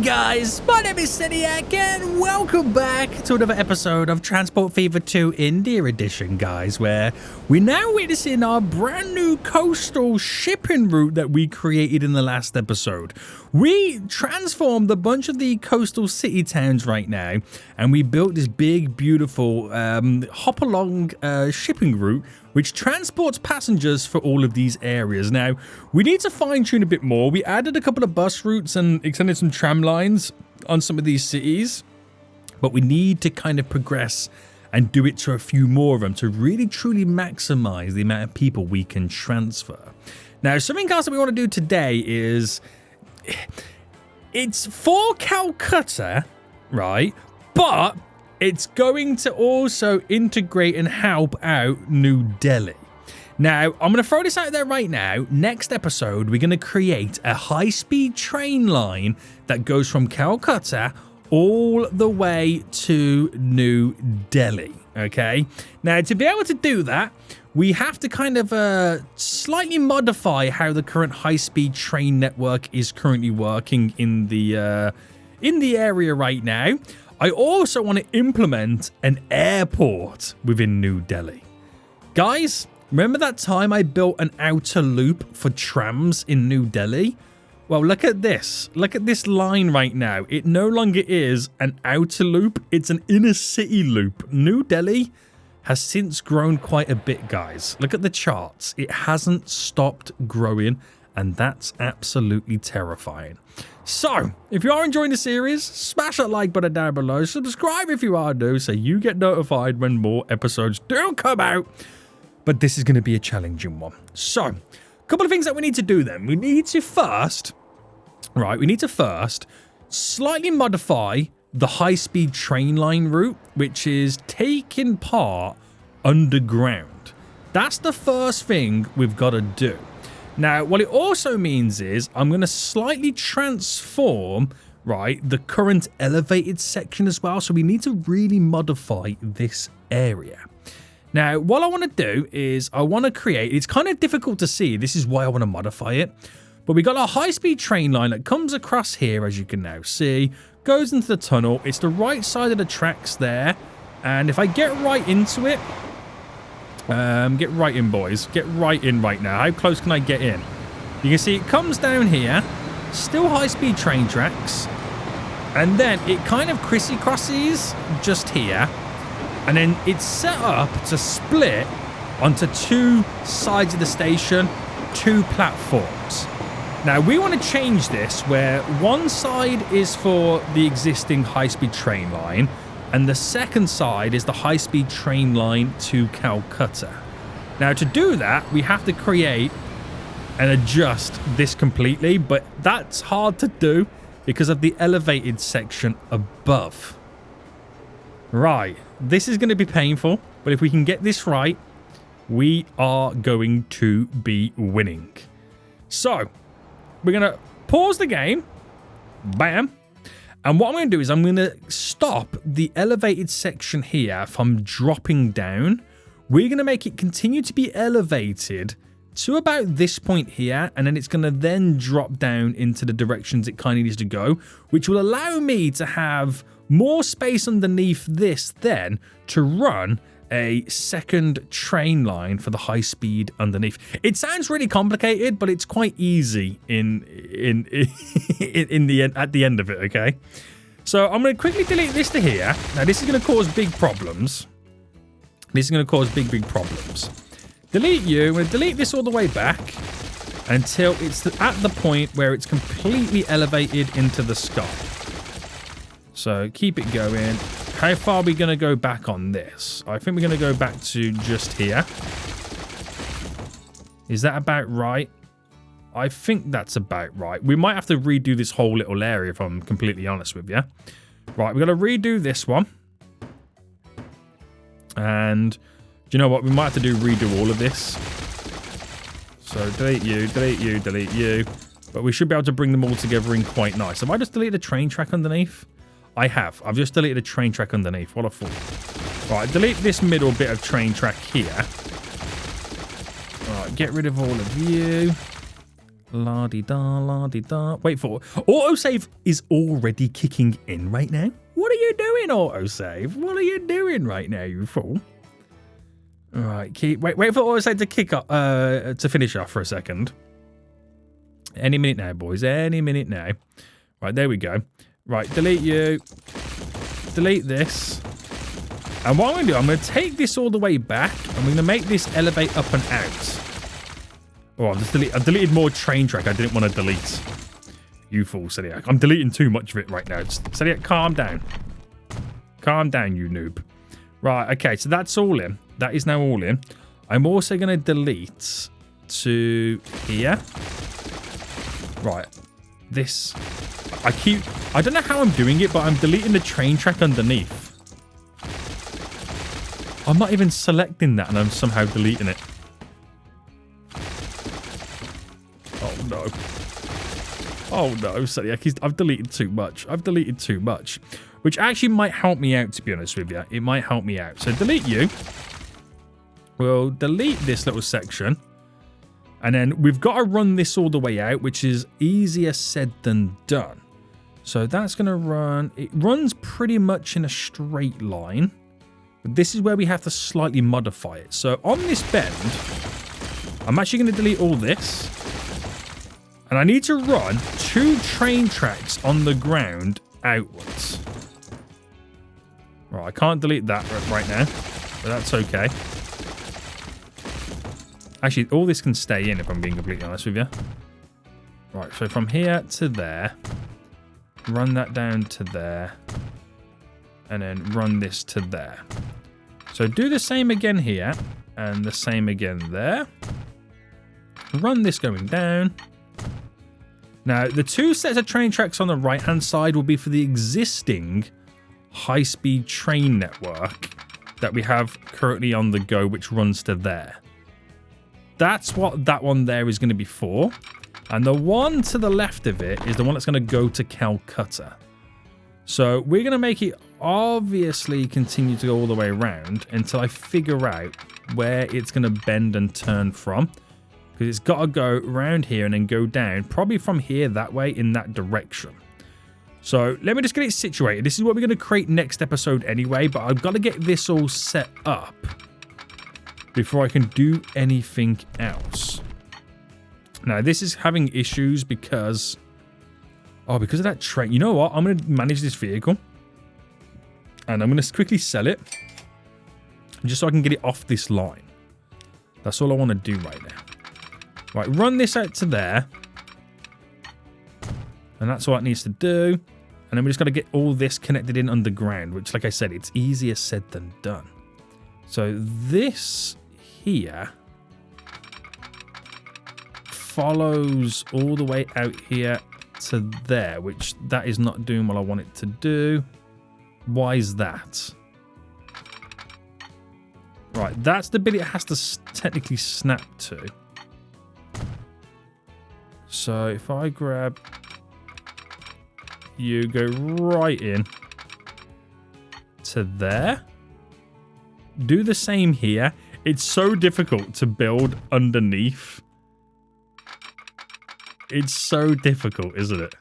guys, my name is Seniac and welcome back to another episode of Transport Fever 2 India Edition, guys, where we're now witnessing our brand new coastal shipping route that we created in the last episode. We transformed a bunch of the coastal city towns right now, and we built this big, beautiful hop-along shipping route which transports passengers for all of these areas. Now, we need to fine-tune a bit more. We added a couple of bus routes and extended some tram lines on some of these cities, but we need to kind of progress and do it to a few more of them to really truly maximize the amount of people we can transfer. Now, something else that we want to do today is, it's for Calcutta, right? But it's going to also integrate and help out New Delhi. Now, I'm going to throw this out there right now. Next episode, we're going to create a high-speed train line that goes from Calcutta all the way to New Delhi, okay? Now, to be able to do that, we have to kind of slightly modify how the current high-speed train network is currently working in the area right now. I also want to implement an airport within New Delhi. Guys, remember that time I built an outer loop for trams in New Delhi? Well, look at this. Look at this line right now. It no longer is an outer loop. It's an inner city loop. New Delhi has since grown quite a bit, guys. Look at the charts. It hasn't stopped growing, and that's absolutely terrifying. So, if you are enjoying the series, smash that like button down below. Subscribe if you are new so you get notified when more episodes do come out. But this is going to be a challenging one. So, a couple of things that we need to do then. We need to first slightly modify the high-speed train line route, which is taking part underground. That's the first thing we've got to do. Now, what it also means is I'm going to slightly transform, right, the current elevated section as well. So we need to really modify this area. Now, what I want to do is I want to create, it's kind of difficult to see. This is why I want to modify it. But we got a high-speed train line that comes across here, as you can now see, goes into the tunnel. It's the right side of the tracks there. And if I get right into it, get right in, boys. Get right in right now. How close can I get in? You can see it comes down here. Still high-speed train tracks. And then it kind of crissy-crosses just here. And then it's set up to split onto two sides of the station, two platforms. Now, we want to change this where one side is for the existing high-speed train line, and the second side is the high-speed train line to Calcutta. Now, to do that, we have to create and adjust this completely, but that's hard to do because of the elevated section above. Right, this is going to be painful, but if we can get this right, we are going to be winning. So, we're going to pause the game. Bam. And what I'm going to do is I'm going to stop the elevated section here from dropping down. We're going to make it continue to be elevated to about this point here, and then it's going to then drop down into the directions it kind of needs to go, which will allow me to have more space underneath this then to run a second train line for the high speed underneath. It sounds really complicated, but it's quite easy in the end, at the end of it, okay? So I'm going to quickly delete this to here. Now this is going to cause big problems. This is going to cause big problems. Delete you. I'm going to delete this all the way back until it's at the point where it's completely elevated into the sky. So keep it going. How far are we going to go back on this? I think we're going to go back to just here. Is that about right? I think that's about right. We might have to redo this whole little area if I'm completely honest with you. Right, we're going to redo this one. And do you know what? We might have to redo all of this. So delete you, delete you, delete you. But we should be able to bring them all together in quite nice. Have I just deleted a train track underneath? I have. I've just deleted a train track underneath. What a fool. Right, delete this middle bit of train track here. All right, get rid of all of you. La-di-da, la-di-da. Wait for it. Autosave is already kicking in right now. What are you doing, autosave? What are you doing right now, you fool? All right, wait for autosave to kick up, to finish off for a second. Any minute now, boys. Any minute now. Right, there we go. Right, delete you. Delete this. And what I'm going to do, I'm going to take this all the way back. And we're going to make this elevate up and out. Oh, I deleted more train track I didn't want to delete. You fool, Celiac. I'm deleting too much of it right now. Celiac, calm down. Calm down, you noob. Right, okay, so that's all in. That is now all in. I'm also going to delete to here. Right. This. I don't know how I'm doing it, but I'm deleting the train track underneath. I'm not even selecting that and I'm somehow deleting it. Oh no. Oh no, Celiac, I've deleted too much. I've deleted too much. Which actually might help me out, to be honest with you. It might help me out. So delete you. We'll delete this little section. And then we've got to run this all the way out, which is easier said than done. So that's going to run... It runs pretty much in a straight line. But this is where we have to slightly modify it. So on this bend, I'm actually going to delete all this. And I need to run 2 train tracks on the ground outwards. Right, I can't delete that right now. But that's okay. Actually, all this can stay in if I'm being completely honest with you. Right, so from here to there. Run that down to there. And then run this to there. So do the same again here. And the same again there. Run this going down. Now, the 2 sets of train tracks on the right-hand side will be for the existing high-speed train network that we have currently on the go, which runs to there. That's what that one there is going to be for. And the one to the left of it is the one that's going to go to Calcutta. So we're going to make it obviously continue to go all the way around until I figure out where it's going to bend and turn from. Because it's got to go around here and then go down, probably from here that way in that direction. So let me just get it situated. This is what we're going to create next episode anyway, but I've got to get this all set up before I can do anything else. Now, this is having issues because... Oh, because of that train. You know what? I'm going to manage this vehicle. And I'm going to quickly sell it. Just so I can get it off this line. That's all I want to do right now. Right, run this out to there. And that's all it needs to do. And then we just got to get all this connected in underground, which, like I said, it's easier said than done. So this here follows all the way out here to there, which that is not doing what I want it to do. Why is that? Right, that's the bit it has to technically snap to. So if I grab you, go right in to there. Do the same here. It's so difficult to build underneath. It's so difficult, isn't it?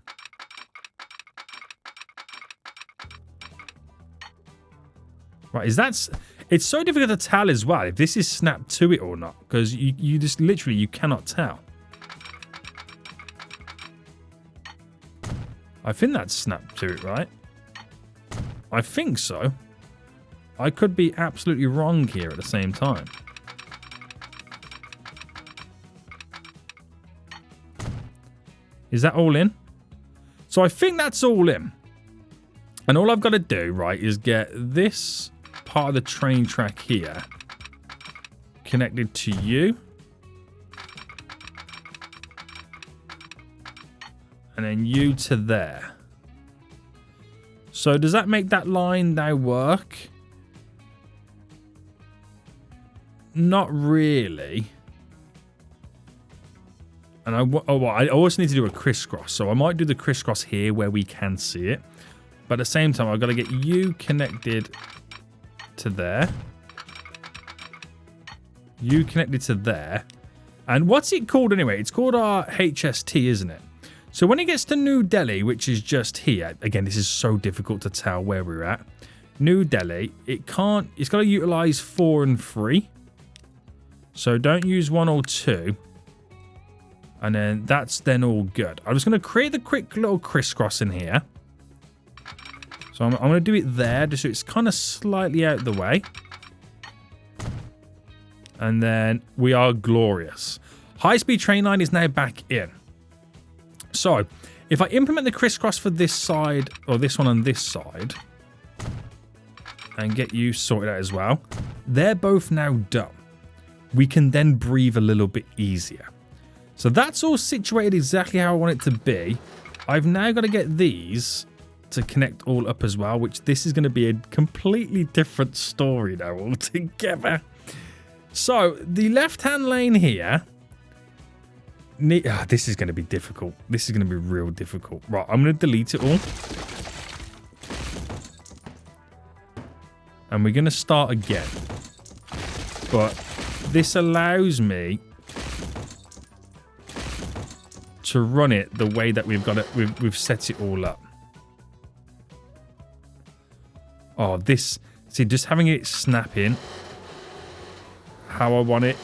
Right, it's so difficult to tell as well if this is snapped to it or not, because you just literally, you cannot tell. I think that's snapped to it, right? I think so. I could be absolutely wrong here at the same time. Is that all in? So I think that's all in. And all I've got to do, right, is get this part of the train track here connected to you. And then you to there. So does that make that line now work? Not really. And I also need to do a crisscross. So I might do the crisscross here where we can see it. But at the same time, I've got to get you connected to there. You connected to there. And what's it called anyway? It's called our HST, isn't it? So when it gets to New Delhi, which is just here, again, this is so difficult to tell where we're at. New Delhi, it's got to utilize 4 and 3. So don't use 1 or 2. And then that's then all good. I'm just going to create the quick little crisscross in here. So I'm going to do it there, just so it's kind of slightly out of the way. And then we are glorious. High-speed train line is now back in. So if I implement the crisscross for this side, or this one on this side, and get you sorted out as well, they're both now done. We can then breathe a little bit easier. So that's all situated exactly how I want it to be. I've now got to get these to connect all up as well, which this is going to be a completely different story now altogether. So the left-hand lane here, this is going to be difficult. This is going to be real difficult. Right, I'm going to delete it all. And we're going to start again. But this allows me to run it the way that we've got it. We've set it all up. Oh, this... See, just having it snap in how I want it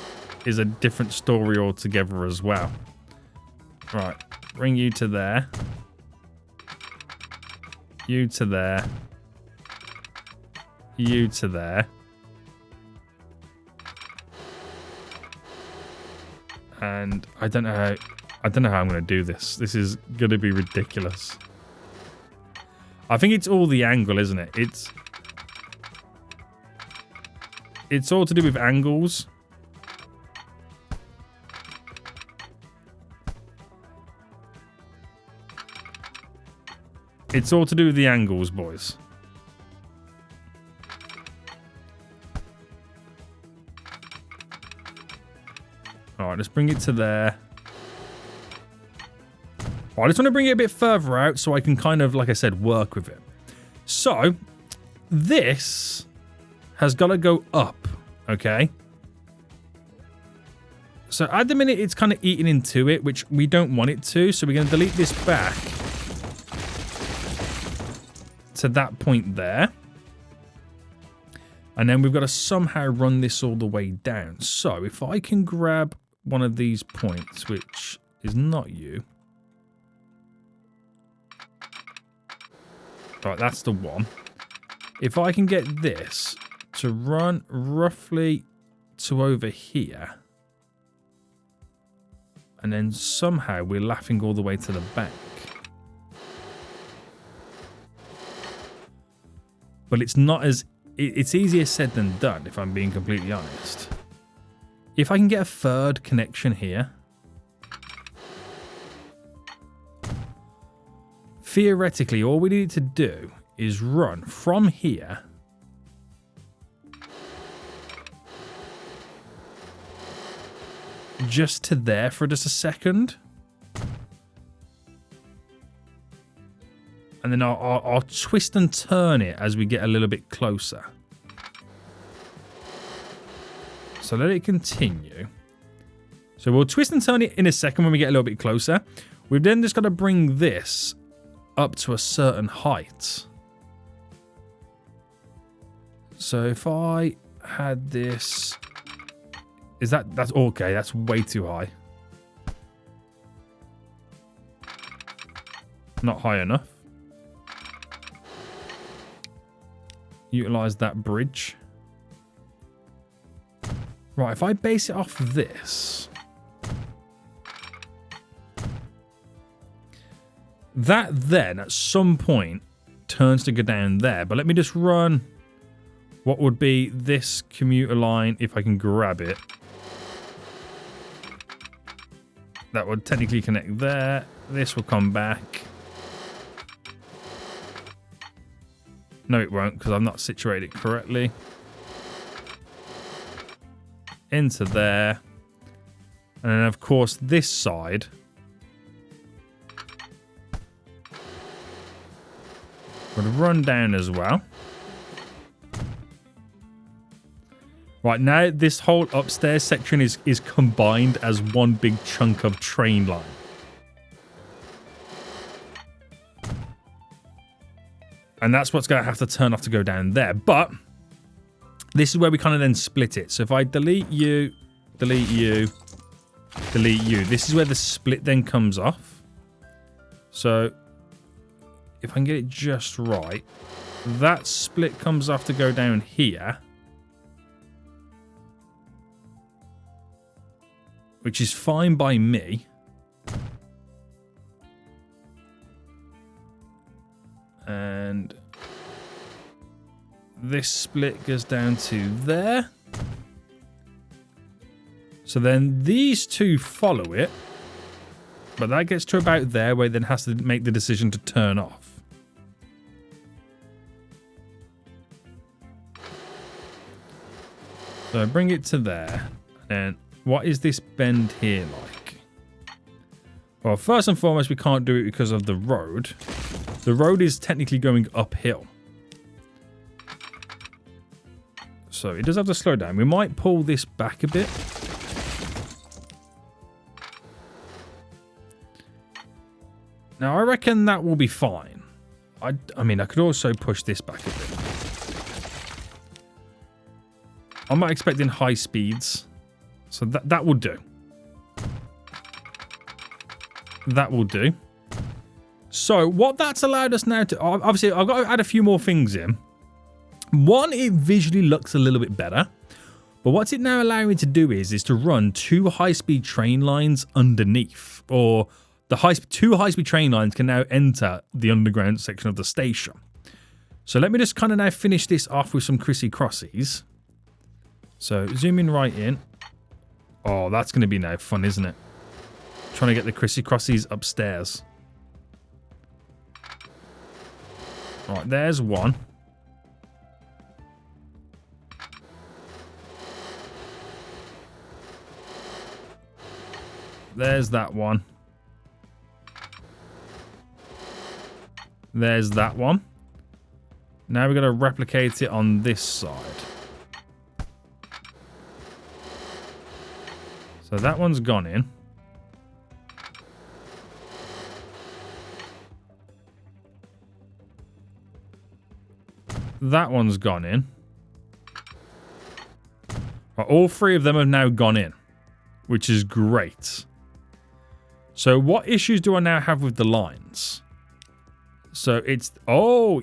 is a different story altogether as well. Right, bring you to there. You to there. You to there. And I don't know how I'm going to do this. This is going to be ridiculous. I think it's all the angle, isn't it? It's all to do with angles. It's all to do with the angles, boys. Alright, let's bring it to there. I just want to bring it a bit further out so I can kind of, like I said, work with it. So, this has got to go up, okay? So, at the minute, it's kind of eating into it, which we don't want it to. So, we're going to delete this back to that point there. And then we've got to somehow run this all the way down. So, if I can grab one of these points, which is not you. Right, that's the one. If I can get this to run roughly to over here. And then somehow we're laughing all the way to the back. But it's not as... It's easier said than done, if I'm being completely honest. If I can get a third connection here. Theoretically, all we need to do is run from here just to there for just a second. And then I'll twist and turn it as we get a little bit closer. So let it continue. So we'll twist and turn it in a second when we get a little bit closer. We've then just got to bring this up to a certain height. So if I had this... That's okay, that's way too high. Not high enough. Utilize that bridge. Right, if I base it off this. That then, at some point, turns to go down there. But let me just run what would be this commuter line, if I can grab it. That would technically connect there. This will come back. No, it won't, because I've not situated it correctly. Into there. And then, of course, this side. Would run down as well. Right, now this whole upstairs section is combined as one big chunk of train line. And that's what's going to have to turn off to go down there. But this is where we kind of then split it. So if I delete you, delete you, delete you, this is where the split then comes off. So if I can get it just right, that split comes off to go down here. Which is fine by me. And this split goes down to there. So then these two follow it. But that gets to about there where it then has to make the decision to turn off. So I bring it to there. And what is this bend here like? Well, first and foremost, we can't do it because of the road. The road is technically going uphill. So it does have to slow down. We might pull this back a bit. Now, I reckon that will be fine. I mean, I could also push this back a bit. I'm not expecting high speeds. So that will do. That will do. So what that's allowed us now to... Obviously, I've got to add a few more things in. One, it visually looks a little bit better. But what's it now allowing me to do is to run two high-speed train lines underneath. Or two high-speed train lines can now enter the underground section of the station. So let me just kind of now finish this off with some crissy-crossies. So zoom in right in. Oh, that's going to be now fun, isn't it? Trying to get the crissy-crossies upstairs. Right, there's one. There's that one. There's that one. Now we're going to replicate it on this side. So that one's gone in. That one's gone in. Right, all three of them have now gone in, which is great. So what issues do I now have with the lines? So it's... Oh,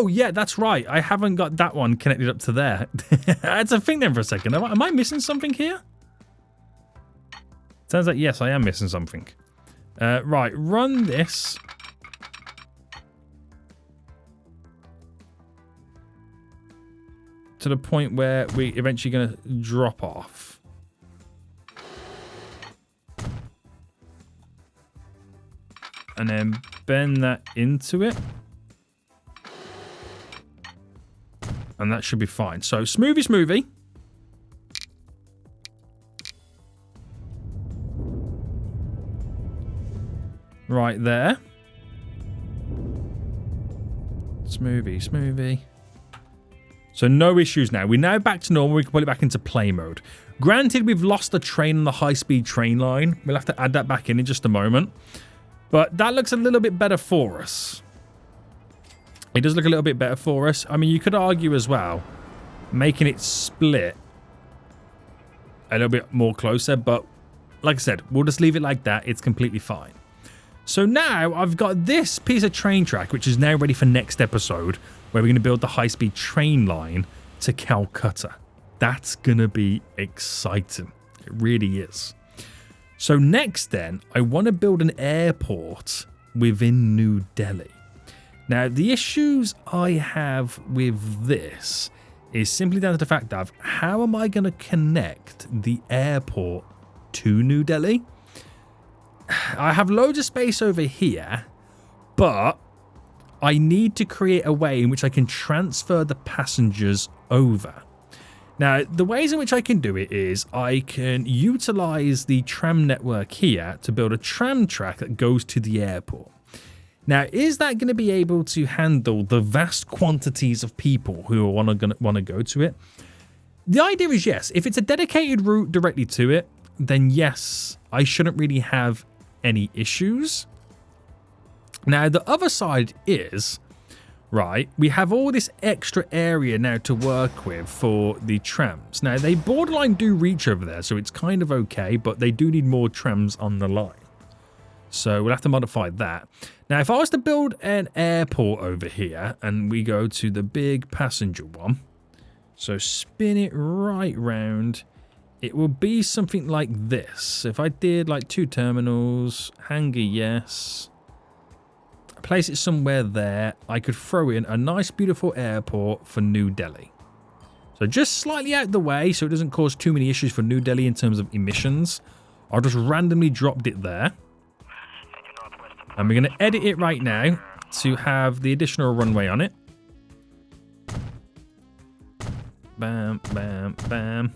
yeah, that's right. I haven't got that one connected up to there. I had to think then for a second. Am I missing something here? Turns out, yes, I am missing something. Right, run this. To the point where we're eventually going to drop off. And then bend that into it. And that should be fine. So, smoothie. Right there. Smoothie. So, no issues now. We're now back to normal. We can put it back into play mode. Granted, we've lost the train on the high-speed train line. We'll have to add that back in just a moment. But that looks a little bit better for us. It does look a little bit better for us. I mean, you could argue as well, making it split a little bit more closer. But like I said, we'll just leave it like that. It's completely fine. So now I've got this piece of train track, which is now ready for next episode, where we're going to build the high-speed train line to Calcutta. That's going to be exciting. It really is. So next then, I want to build an airport within New Delhi. Now, the issues I have with this is simply down to the fact of how am I going to connect the airport to New Delhi? I have loads of space over here, but I need to create a way in which I can transfer the passengers over. Now, the ways in which I can do it is I can utilize the tram network here to build a tram track that goes to the airport. Now, is that going to be able to handle the vast quantities of people who want to go to it? The idea is yes. If it's a dedicated route directly to it, then yes, I shouldn't really have any issues. Now, the other side is, right, we have all this extra area now to work with for the trams. Now, they borderline do reach over there, so it's kind of okay, but they do need more trams on the line. So we'll have to modify that. Now, if I was to build an airport over here, and we go to the big passenger one, so spin it right round, it will be something like this. If I did like 2 terminals, hangar, yes. Place it somewhere there, I could throw in a nice, beautiful airport for New Delhi. So just slightly out the way, so it doesn't cause too many issues for New Delhi in terms of emissions. I'll just randomly dropped it there. And we're going to edit it right now to have the additional runway on it. Bam, bam, bam.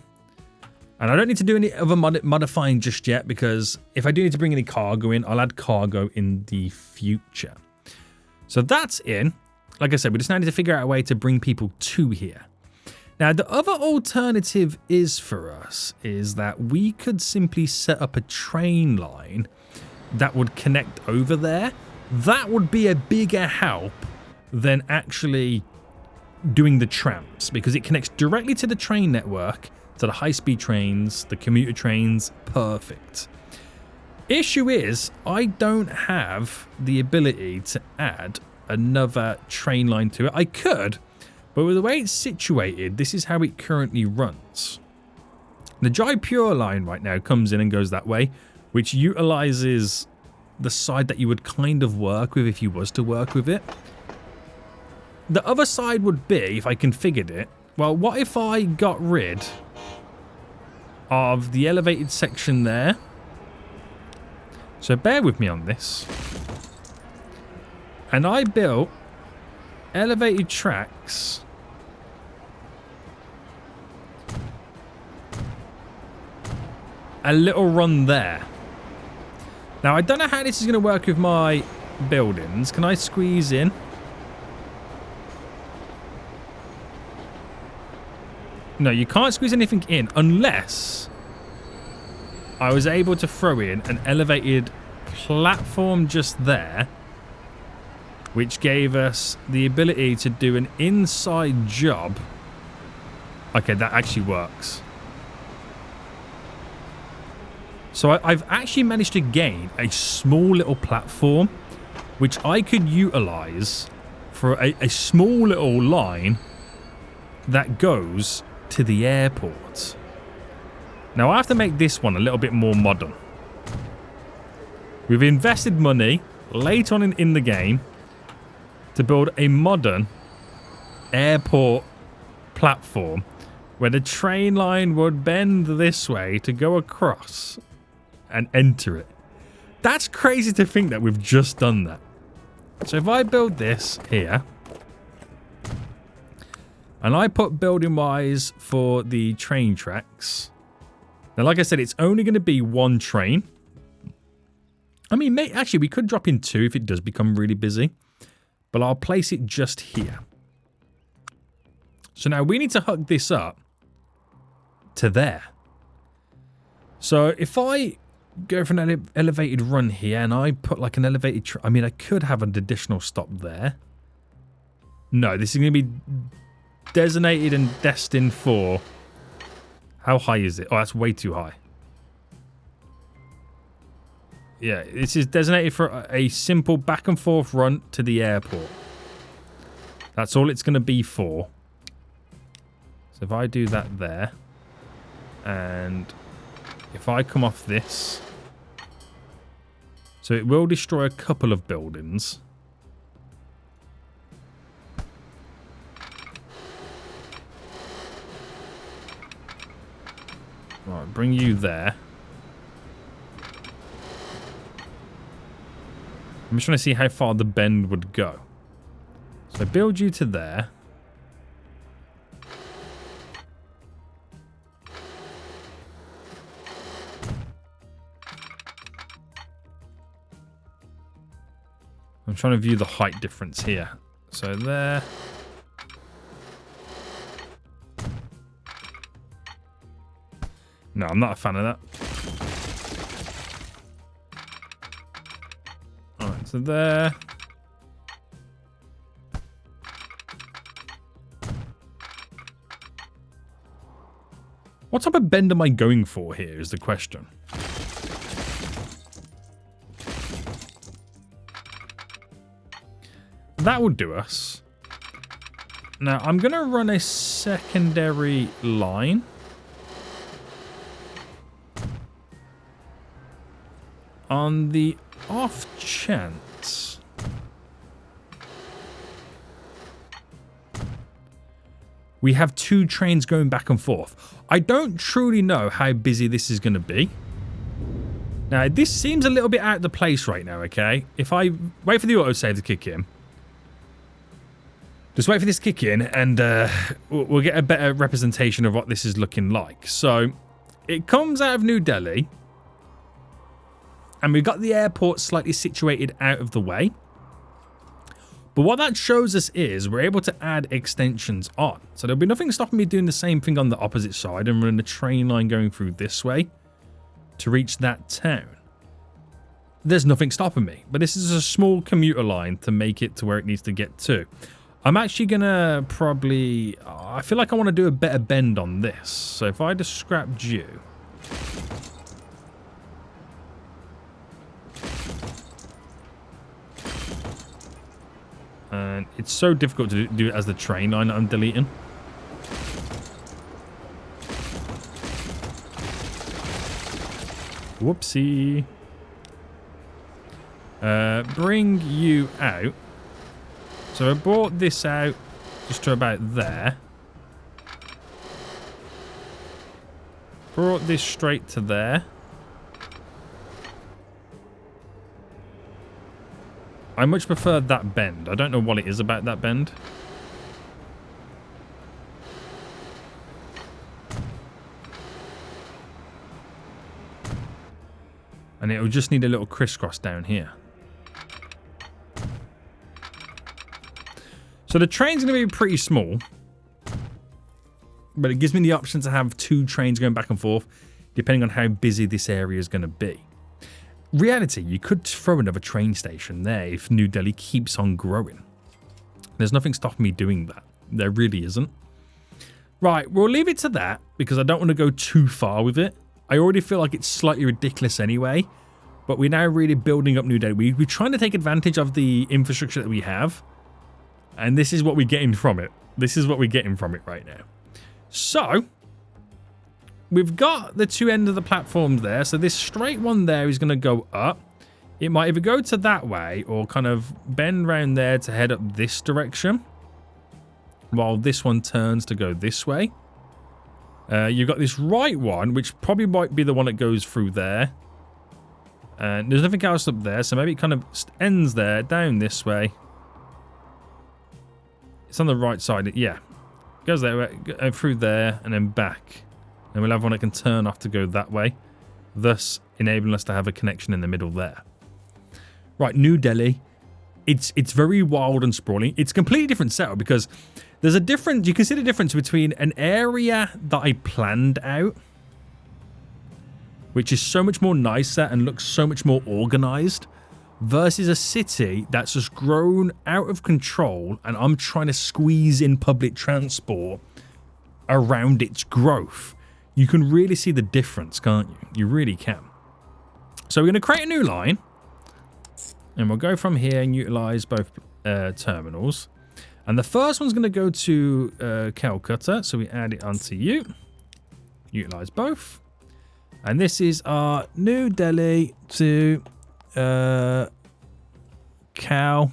And I don't need to do any other modifying just yet, because if I do need to bring any cargo in, I'll add cargo in the future. So that's in. Like I said, we just now need to figure out a way to bring people to here. Now, the other alternative is for us is that we could simply set up a train line that would connect over there. That would be a bigger help than actually doing the trams, because it connects directly to the train network, to the high-speed trains, the commuter trains. Perfect. Issue is, I don't have the ability to add another train line to it. I could, but with the way it's situated, this is how it currently runs. The Jaipur line right now comes in and goes that way, which utilizes the side that you would kind of work with if you was to work with it. The other side would be, if I configured it, well, what if I got rid of the elevated section there? So bear with me on this. And I built elevated tracks a little run there. Now, I don't know how this is going to work with my buildings. Can I squeeze in? No, you can't squeeze anything in unless I was able to throw in an elevated platform just there, which gave us the ability to do an inside job. Okay, that actually works. So I've actually managed to gain a small little platform, which I could utilize for a small little line that goes to the airport. Now, I have to make this one a little bit more modern. We've invested money late on in the game to build a modern airport platform where the train line would bend this way to go across and enter it. That's crazy to think that we've just done that. So if I build this here, and I put building wise for the train tracks. Now, like I said, it's only going to be 1 train. I mean, actually, we could drop in 2 if it does become really busy. But I'll place it just here. So now we need to hook this up to there. So if I go for an elevated run here and I put like an elevated... I mean, I could have an additional stop there. No, this is going to be designated and destined for... How high is it? Oh, that's way too high. Yeah, this is designated for a simple back and forth run to the airport. That's all it's going to be for. So if I do that there, and if I come off this, so it will destroy a couple of buildings. Right, bring you there. I'm just trying to see how far the bend would go. So build you to there. I'm trying to view the height difference here. So there. No, I'm not a fan of that. Alright, so there. What type of bend am I going for here is the question. That will do us. Now, I'm going to run a secondary line. On the off chance we have two trains going back and forth. I don't truly know how busy this is going to be. Now, this seems a little bit out of place right now, okay? If I wait for the autosave to kick in. Just wait for this to kick in and we'll get a better representation of what this is looking like. So, it comes out of New Delhi. And we've got the airport slightly situated out of the way. But what that shows us is we're able to add extensions on. So there'll be nothing stopping me doing the same thing on the opposite side and running the train line going through this way to reach that town. There's nothing stopping me. But this is a small commuter line to make it to where it needs to get to. I'm actually going to probably... I feel like I want to do a better bend on this. So if I just scrap you... And it's so difficult to do it as the train line that I'm deleting. Whoopsie. Bring you out. So I brought this out just to about there. Brought this straight to there. I much prefer that bend. I don't know what it is about that bend. And it will just need a little crisscross down here. So the train's going to be pretty small. But it gives me the option to have two trains going back and forth, depending on how busy this area is going to be. Reality, you could throw another train station there if New Delhi keeps on growing. There's nothing stopping me doing that. There really isn't. Right, we'll leave it to that because I don't want to go too far with it. I already feel like it's slightly ridiculous anyway, but we're now really building up New Delhi. We're trying to take advantage of the infrastructure that we have, and this is what we're getting from it. This is what we're getting from it right now. So... we've got the two ends of the platforms there. So this straight one there is going to go up. It might either go to that way or kind of bend around there to head up this direction. While this one turns to go this way. You've got this right one, which probably might be the one that goes through there. And there's nothing else up there. So maybe it kind of ends there, down this way. It's on the right side. Yeah. Goes there, through there, and then back. And we'll have one that can turn off to go that way, thus enabling us to have a connection in the middle there. Right, New Delhi. It's very wild and sprawling. It's a completely different setup because there's a difference. You can see the difference between an area that I planned out, which is so much more nicer and looks so much more organized, versus a city that's just grown out of control and I'm trying to squeeze in public transport around its growth. You can really see the difference, can't you? You really can. So we're going to create a new line. And we'll go from here and utilize both terminals. And the first one's going to go to Calcutta. So we add it onto you. Utilize both. And this is our New Delhi to Cal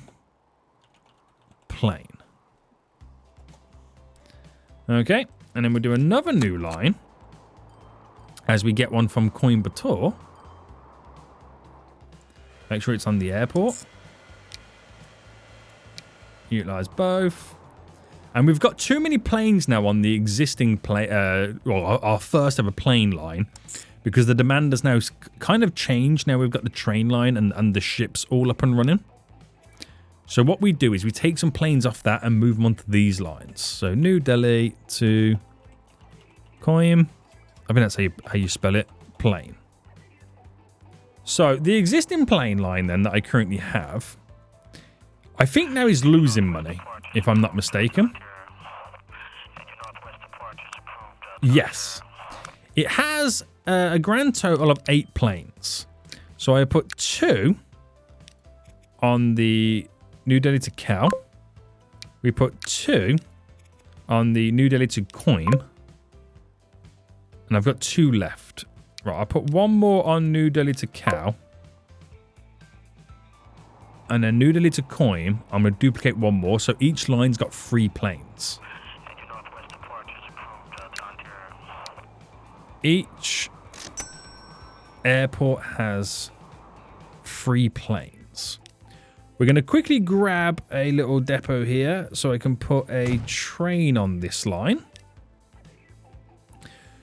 plane. Okay. And then we'll do another new line. As we get one from Coimbatore. Make sure it's on the airport. Utilize both. And we've got too many planes now on the existing plane, well, our first ever plane line. Because the demand has now kind of changed. Now we've got the train line and the ships all up and running. So what we do is we take some planes off that and move them onto these lines. So New Delhi to Coim. I think that's how you spell it. Plane. So the existing plane line then that I currently have, I think now is losing money, if I'm not mistaken. Yes. It has a grand total of 8 planes. So I put 2 on the New Delhi to Cal. We put 2 on the New Delhi to Coim. And I've got 2 left. Right, I'll put 1 more on New Delhi to Cal. And then New Delhi to Coim, I'm going to duplicate 1 more. So each line's got 3 planes. Each airport has 3 planes. We're going to quickly grab a little depot here so I can put a train on this line.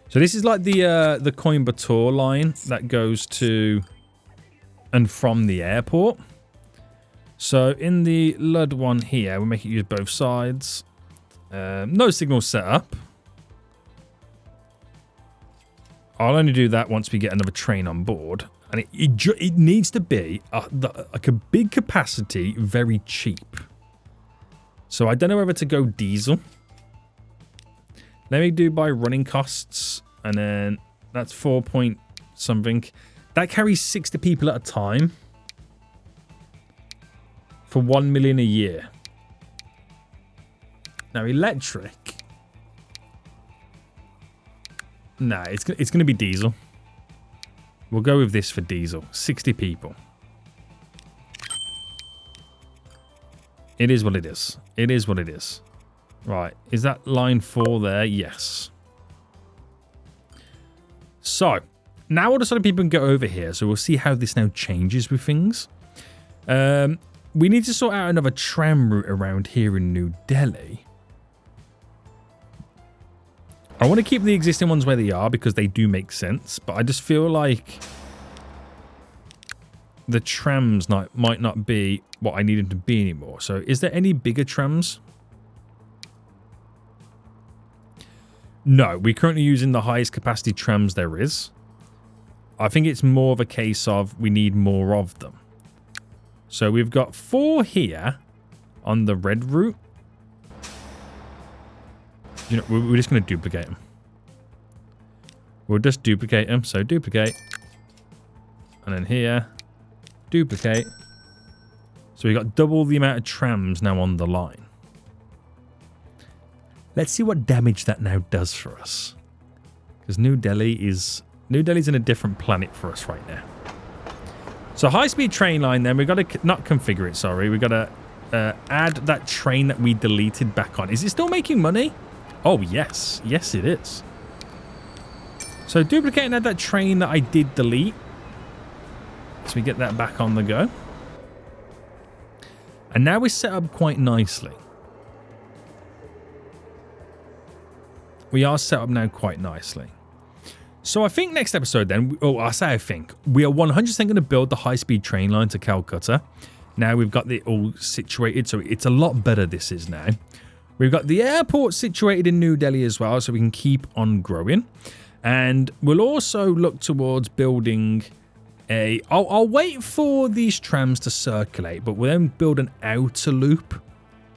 So this is like the Coimbatore line that goes to and from the airport. So in the Lud one here, we'll make it use both sides. No signal set up. I'll only do that once we get another train on board. And it needs to be like a big capacity, very cheap. So I don't know whether to go diesel. Let me do by running costs. And then that's 4 point something. That carries 60 people at a time. For 1 million a year. Now electric. Nah, it's going to be diesel. We'll go with this for diesel. 60 people. It is what it is. It is what it is. Right. Is that line 4 there? Yes. So, now all of a sudden people can go over here. So we'll see how this now changes with things. We need to sort out another tram route around here in New Delhi. I want to keep the existing ones where they are because they do make sense. But I just feel like the trams might not be what I need them to be anymore. So is there any bigger trams? No, we're currently using the highest capacity trams there is. I think it's more of a case of we need more of them. So we've got 4 here on the red route. You know, we're just going to duplicate them. We'll just duplicate them. So duplicate. And then here, duplicate. So we've got double the amount of trams now on the line. Let's see what damage that now does for us. Because New Delhi's in a different planet for us right now. So high-speed train line then. We've got to not configure it, sorry. We've got to add that train that we deleted back on. Is it still making money? Oh, yes. Yes, it is. So duplicate and add that train that I did delete. So we get that back on the go. And now we're set up quite nicely. We are set up now quite nicely. So I think next episode then, I say I think, we are 100% going to build the high-speed train line to Calcutta. Now we've got it all situated, so it's a lot better this is now. We've got the airport situated in New Delhi as well, so we can keep on growing. And we'll also look towards building a... I'll wait for these trams to circulate, but we'll then build an outer loop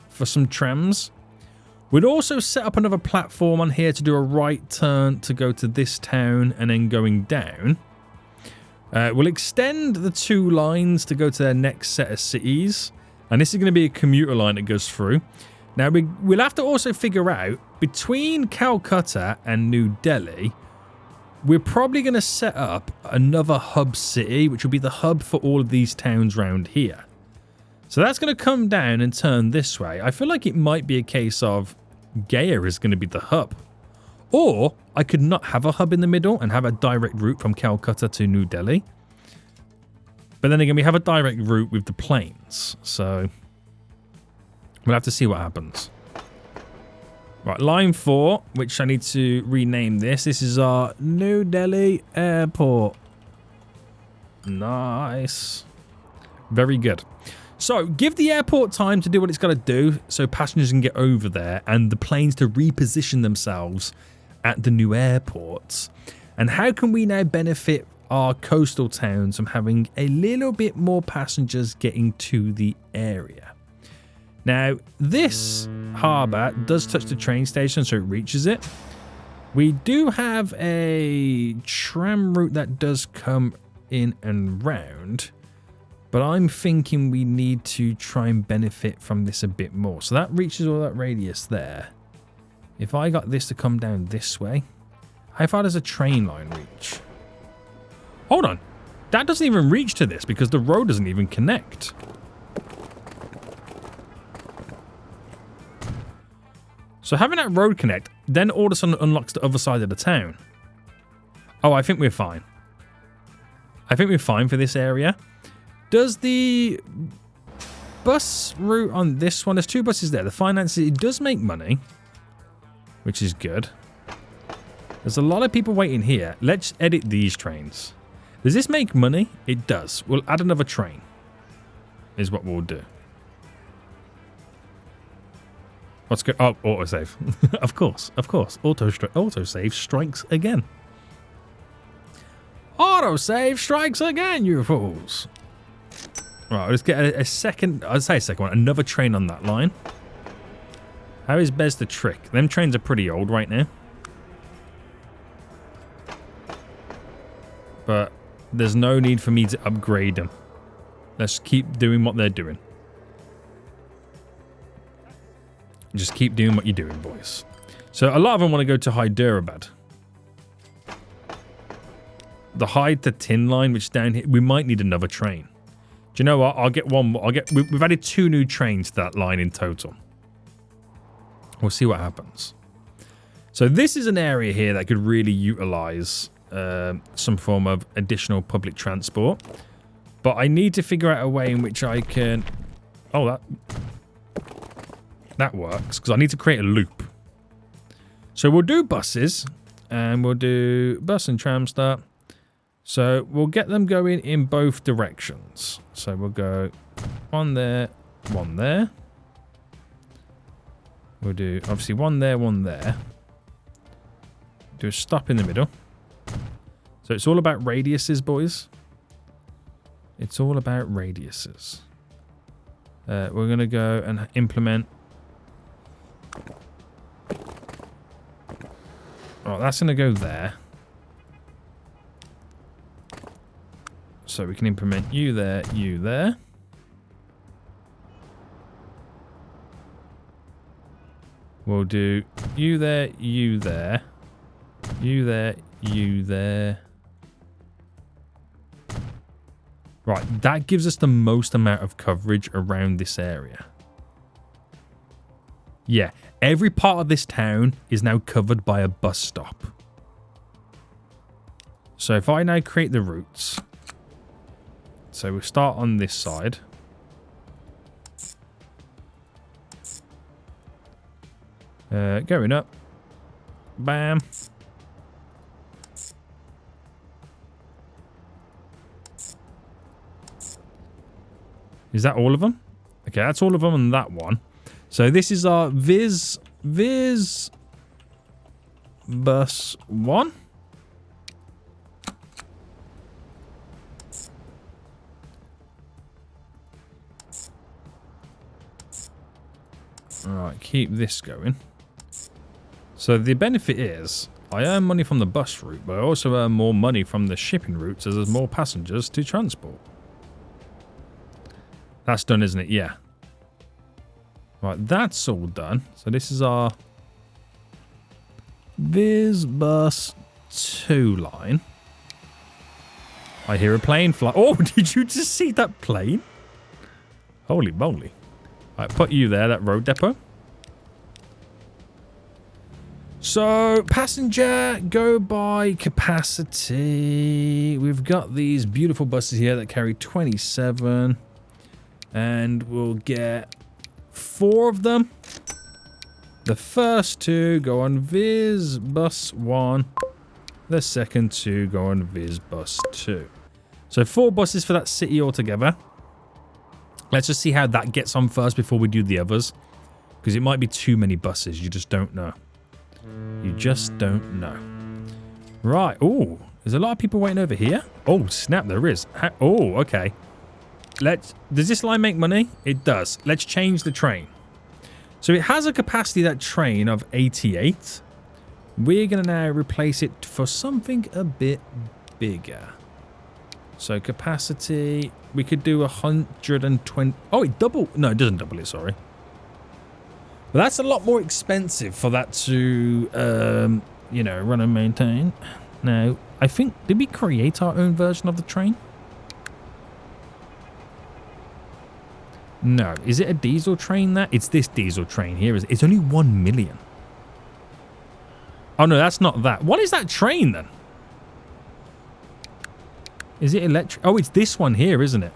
for some trams. We'll also set up another platform on here to do a right turn to go to this town and then going down. We'll extend the 2 lines to go to their next set of cities. And this is going to be a commuter line that goes through. Now, we'll have to also figure out, between Calcutta and New Delhi, we're probably going to set up another hub city, which will be the hub for all of these towns around here. So that's going to come down and turn this way. I feel like it might be a case of Gaya is going to be the hub. Or I could not have a hub in the middle and have a direct route from Calcutta to New Delhi. But then again, we have a direct route with the planes. So we'll have to see what happens. Right, line 4, which I need to rename this. This is our New Delhi Airport. Nice. Very good. So give the airport time to do what it's got to do so passengers can get over there and the planes to reposition themselves at the new airports. And how can we now benefit our coastal towns from having a little bit more passengers getting to the area? Now, this harbour does touch the train station, so it reaches it. We do have a tram route that does come in and round, but I'm thinking we need to try and benefit from this a bit more. So that reaches all that radius there. If I got this to come down this way, how far does a train line reach? Hold on. That doesn't even reach to this because the road doesn't even connect. So having that road connect then all of a sudden unlocks the other side of the town. Oh, I think we're fine. I think we're fine for this area. Does the bus route on this one, there's 2 buses there. The finances, it does make money, which is good. There's a lot of people waiting here. Let's edit these trains. Does this make money? It does. We'll add another train, is what we'll do. Let's go. Oh, autosave. Of course. Autosave strikes again. Autosave strikes again, you fools. Right, let's get a second. I'd say a second one. Another train on that line. How is Bez the trick? Them trains are pretty old right now. But there's no need for me to upgrade them. Let's keep doing what they're doing. Just keep doing what you're doing, boys. So a lot of them want to go to Hyderabad. The Hyde to Tin line, which is down here, we might need another train. Do you know what? I'll get one more. We've added 2 new trains to that line in total. We'll see what happens. So this is an area here that could really utilize some form of additional public transport. But I need to figure out a way in which I can... Oh, that works, because I need to create a loop. So we'll do buses, and we'll do bus and tram start. So we'll get them going in both directions. So we'll go one there, one there. We'll do, obviously, one there, one there. Do a stop in the middle. So it's all about radiuses, boys. It's all about radiuses. We're going to go and implement... Right, that's going to go there. So we can implement you there, you there. We'll do you there, you there. You there, you there. Right, that gives us the most amount of coverage around this area. Yeah, every part of this town is now covered by a bus stop. So if I now create the routes. So we'll start on this side. Going up. Bam. Is that all of them? Okay, that's all of them on that one. So this is our Viz bus 1. Alright, keep this going. So the benefit is, I earn money from the bus route, but I also earn more money from the shipping routes as there's more passengers to transport. That's done, isn't it? Yeah. Right, that's all done. So this is our Viz Bus 2 line. I hear a plane fly. Oh, did you just see that plane? Holy moly. Right, put you there, that road depot. So, passenger go by capacity. We've got these beautiful buses here that carry 27. And we'll get 4 of them. The first 2 go on Viz Bus 1. The second 2 go on Viz Bus 2. So 4 buses for that city altogether. Let's just see how that gets on first before we do the others. Because it might be too many buses. You just don't know. You just don't know. Right. Oh, there's a lot of people waiting over here. Oh, snap, there is. Oh, okay. Does this line make money? It does. Let's change the train. So it has a capacity, that train, of 88. We're going to now replace it for something a bit bigger. So capacity, we could do 120. Oh, it double. No, it doesn't double it, sorry. But that's a lot more expensive for that to, you know, run and maintain. Now, I think, did we create our own version of the train? No. Is it a diesel train there? It's this diesel train here. It's only 1 million. Oh, no, that's not that. What is that train then? Is it electric? Oh, it's this one here, isn't it?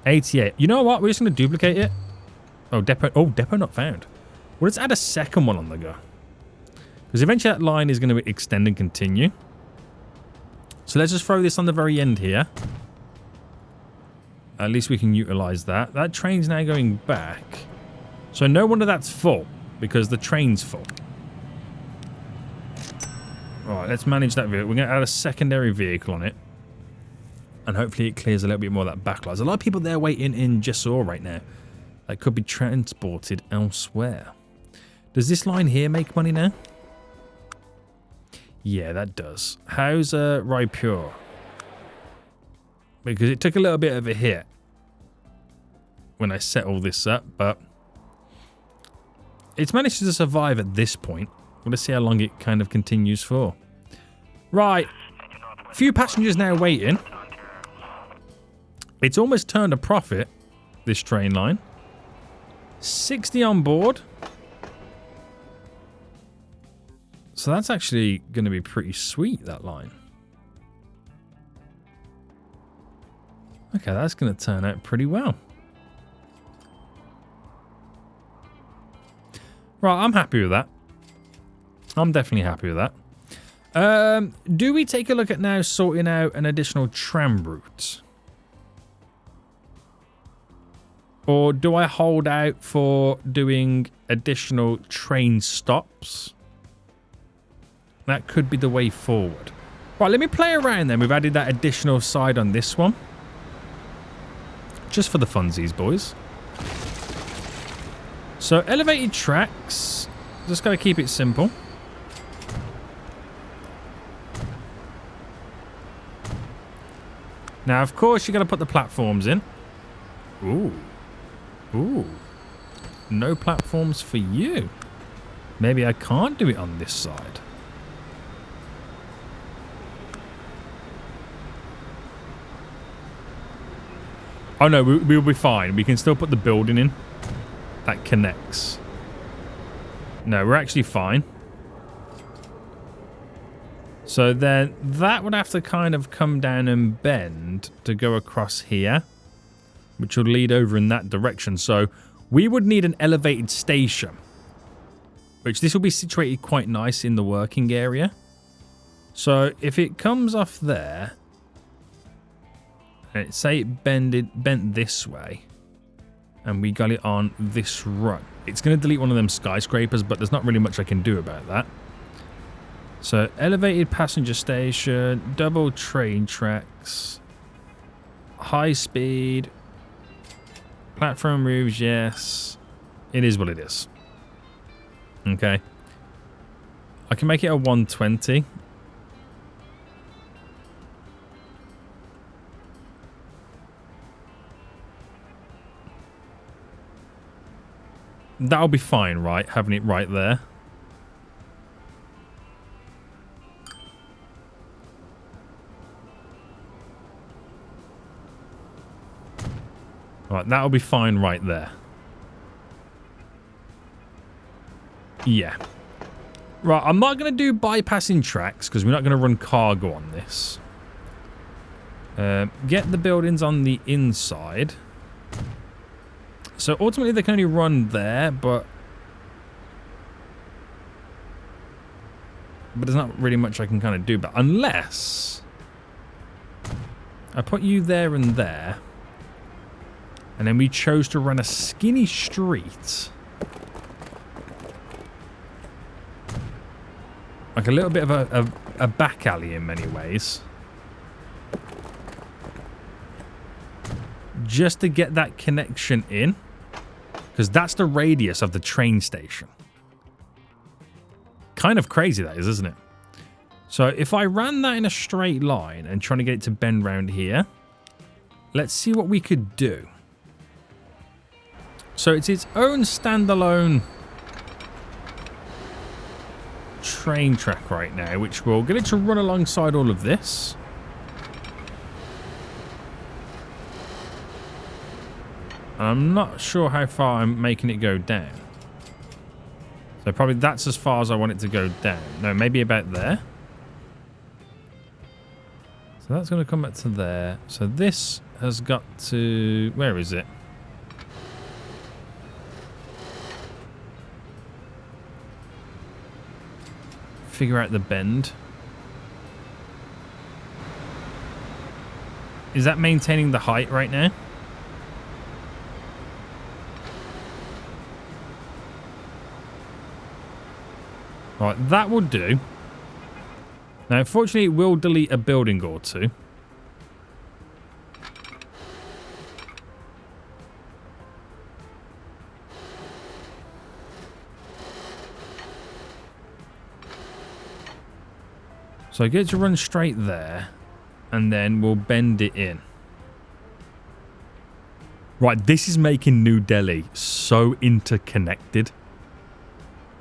88. You know what? We're just going to duplicate it. Oh, depot. Oh, depot not found. Well, let's add a second one on the go. Because eventually that line is going to extend and continue. So let's just throw this on the very end here. At least we can utilize that. That train's now going back. So no wonder that's full. Because the train's full. Alright, let's manage that vehicle. We're going to add a secondary vehicle on it. And hopefully it clears a little bit more of that backlog. There's a lot of people there waiting in Jessore right now. That could be transported elsewhere. Does this line here make money now? Yeah, that does. How's Raipur? Because it took a little bit of a hit when I set all this up, but it's managed to survive at this point. Let's see how long it kind of continues for. Right. A few passengers now waiting. It's almost turned a profit, this train line. 60 on board. So that's actually going to be pretty sweet, that line. Okay, that's going to turn out pretty well. Right, I'm happy with that. I'm definitely happy with that. Do we take a look at now sorting out an additional tram route? Or do I hold out for doing additional train stops? That could be the way forward. Right, let me play around then. We've added that additional side on this one. Just for the funsies, boys. So, elevated tracks. Just got to keep it simple. Now, of course, you got to put the platforms in. Ooh. Ooh. No platforms for you. Maybe I can't do it on this side. Oh, no, we'll be fine. We can still put the building in. That connects. No, we're actually fine. So then that would have to kind of come down and bend to go across here, which will lead over in that direction. So we would need an elevated station, which this will be situated quite nice in the working area. So if it comes off there, and say it bent this way, and we got it on this run, it's going to delete one of them skyscrapers, but there's not really much I can do about that. So, elevated passenger station, double train tracks, high speed, platform roofs, yes. It is what it is. Okay. I can make it a 120. That'll be fine, right? Having it right there. Right, that'll be fine right there. Yeah. Right, I'm not going to do bypassing tracks because we're not going to run cargo on this. Get the buildings on the inside. So ultimately they can only run there, but there's not really much I can kind of do. But unless I put you there and there, And then we chose to run a skinny street. Like a little bit of a back alley in many ways. Just to get that connection in. Because that's the radius of the train station. Kind of crazy that is, isn't it? So if I ran that in a straight line and trying to get it to bend round here. Let's see what we could do. So it's its own standalone train track right now, which will get it to run alongside all of this. I'm not sure how far I'm making it go down. So probably that's as far as I want it to go down. No, maybe about there. So that's going to come back to there. So this has got to... Where is it? Figure out the bend. Is that maintaining the height right now? Right, that will do. Now, unfortunately, it will delete a building or two. So I get to run straight there, and then we'll bend it in. Right, this is making New Delhi so interconnected.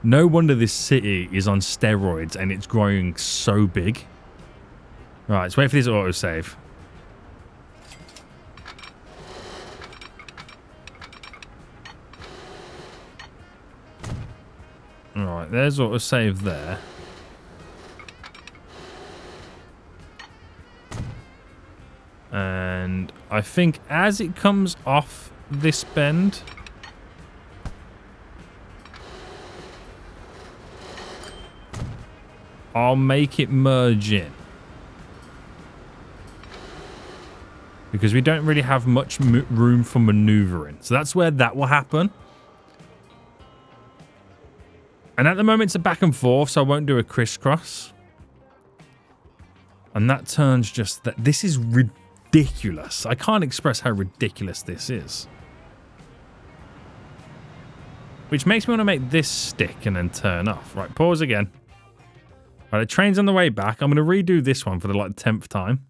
No wonder this city is on steroids and it's growing so big. Right, let's wait for this autosave. Alright, there's autosave there. And I think as it comes off this bend, I'll make it merge in. Because we don't really have much room for maneuvering. So that's where that will happen. And at the moment it's a back and forth, so I won't do a crisscross. And that turns just... This is ridiculous. I can't express how ridiculous this is. Which makes me want to make this stick and then turn off. Right, pause again. Right, the train's on the way back. I'm going to redo this one for the 10th time.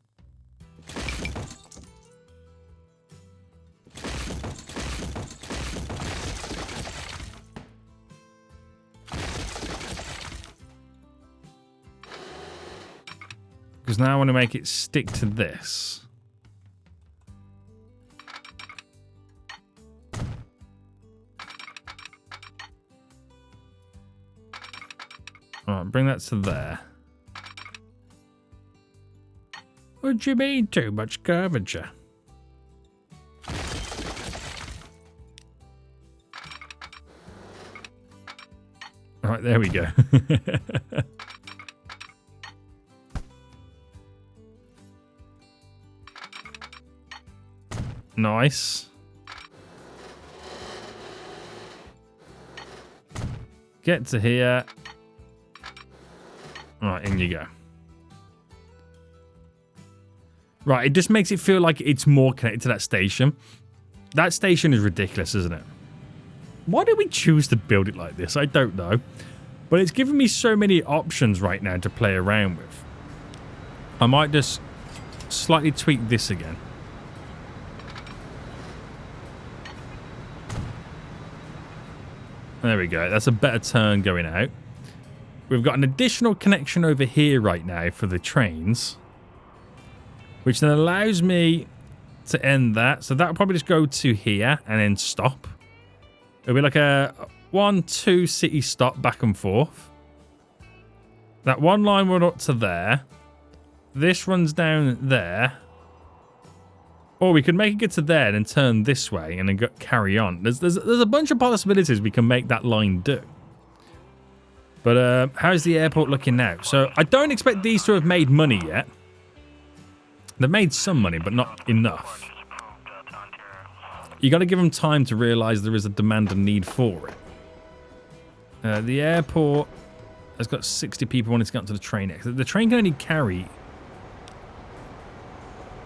Because now I want to make it stick to this. Alright, bring that to there. What do you mean too much curvature? Alright, there we go. Nice. Get to here. Right, in you go. Right, it just makes it feel like it's more connected to that station. That station is ridiculous, isn't it? Why did we choose to build it like this? I don't know. But it's giving me so many options right now to play around with. I might just slightly tweak this again. There we go. That's a better turn going out. We've got an additional connection over here right now for the trains, which then allows me to end that. So that'll probably just go to here and then stop. It'll be like a 1-2 city stop back and forth. That one line will run up to there. This runs down there. Or we could make it get to there and then turn this way and then carry on. There's a bunch of possibilities we can make that line do. But how's the airport looking now? So I don't expect these to have made money yet. They've made some money, but not enough. you got to give them time to realize there is a demand and need for it. The airport has got 60 people wanting to get onto the train exit. The train can only carry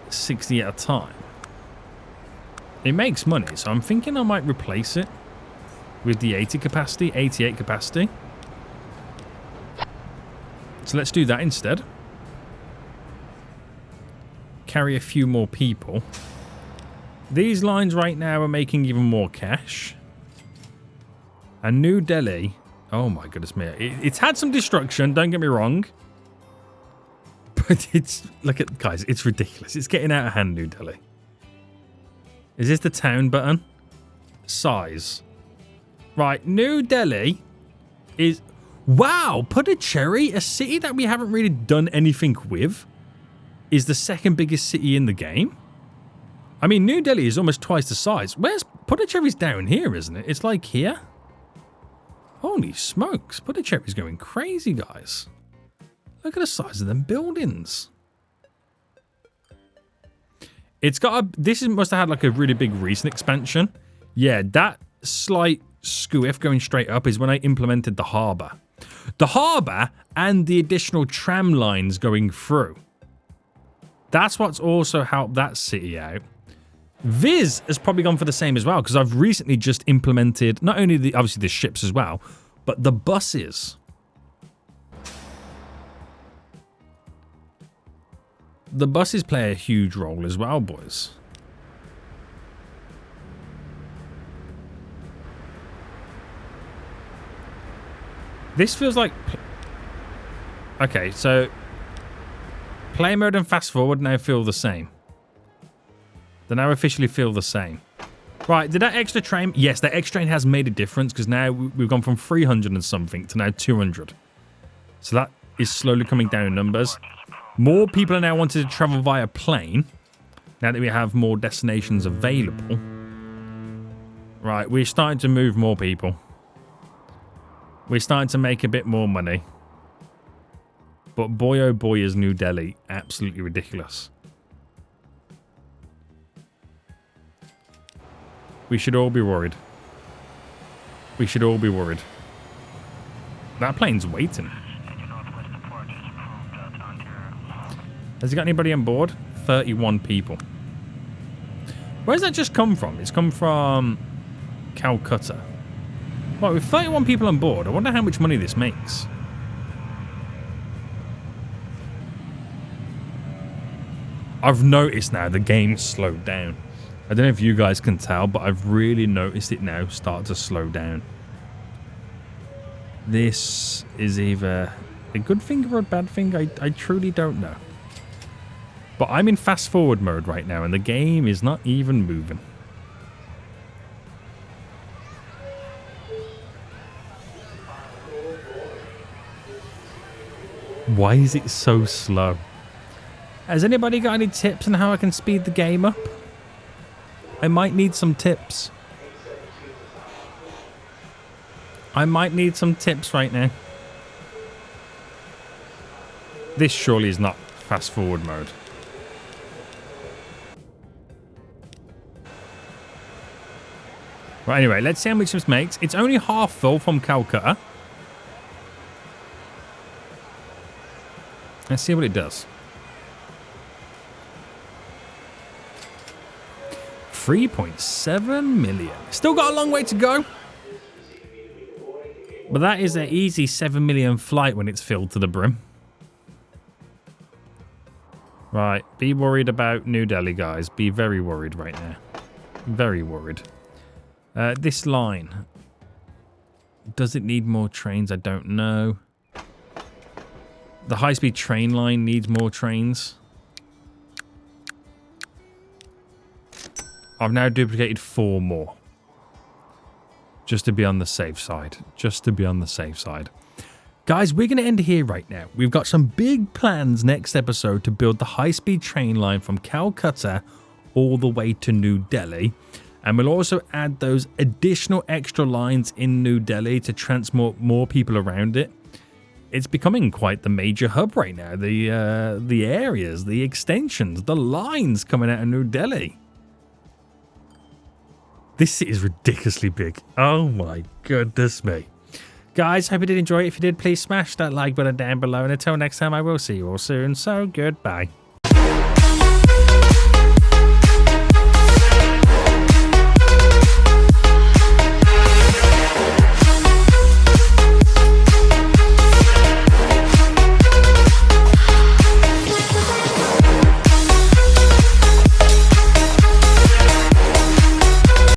60 at a time. It makes money, so I'm thinking I might replace it with the 80 capacity, 88 capacity. So let's do that instead. Carry a few more people. These lines right now are making even more cash. And New Delhi, oh my goodness me, it's had some destruction, don't get me wrong. But it's, look at, guys, it's ridiculous. It's getting out of hand, New Delhi. Is this the town button? Size. Right, New Delhi is, wow, Puducherry, a city that we haven't really done anything with, is the second biggest city in the game. I mean, New Delhi is almost twice the size. Where's Puducherry's down here, isn't it? It's like here. Holy smokes, Puducherry's going crazy, guys. Look at the size of them buildings. It's got a, this must have had like a really big recent expansion. Yeah, that slight squiff going straight up is when I implemented the harbour. The harbour and the additional tram lines going through. That's what's also helped that city out. Viz has probably gone for the same as well, because I've recently just implemented not only the obviously the ships as well, but the buses. The buses play a huge role as well, boys. This feels like... Okay, so... Play mode and fast forward now feel the same. They now officially feel the same. Right, did that extra train... Yes, that extra train has made a difference, because now we've gone from 300 and something to now 200. So that is slowly coming down in numbers. More people are now wanting to travel via plane, now that we have more destinations available. Right, we're starting to move more people. We're starting to make a bit more money. But boy oh boy is New Delhi absolutely ridiculous. We should all be worried. We should all be worried. That plane's waiting. Has he got anybody on board? 31 people. Where's that just come from? It's come from Calcutta. Well, with 31 people on board, I wonder how much money this makes. I've noticed now the game's slowed down. I don't know if you guys can tell, but I've really noticed it now start to slow down. This is either a good thing or a bad thing. I truly don't know. But I'm in fast forward mode right now, and the game is not even moving. Why is it so slow? Has anybody got any tips on how I can speed the game up? I might need some tips. I might need some tips right now. This surely is not fast forward mode. Right, anyway, let's see how much this makes. It's only half full from Calcutta. Let's see what it does. 3.7 million. Still got a long way to go. But that is an easy 7 million flight when it's filled to the brim. Right, be worried about New Delhi, guys. Be very worried right now. Very worried. This line. Does it need more trains? I don't know. The high-speed train line needs more trains. I've now duplicated 4 more. Just to be on the safe side. Just to be on the safe side. Guys, we're going to end here right now. We've got some big plans next episode to build the high-speed train line from Calcutta all the way to New Delhi. And we'll also add those additional extra lines in New Delhi to transport more people around it. It's becoming quite the major hub right now. The areas, the extensions, the lines coming out of New Delhi. This city is ridiculously big. Oh my goodness me. Guys, hope you did enjoy it. If you did, please smash that like button down below. And until next time, I will see you all soon. So goodbye.